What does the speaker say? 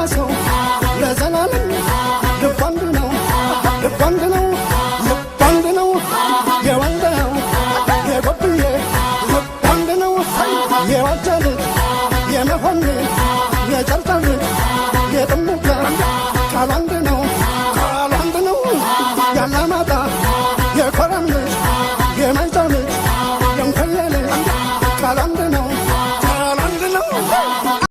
ሰው ለዘላለም ልብ አንድ ነው ልብ አንድ ነው ልብ አንድ ነው የወንደው የጎብዬ ልብ አንድ ነው የዋጀል የመሆን የጨርጨር የጥሙጋ ቃል አንድ ነው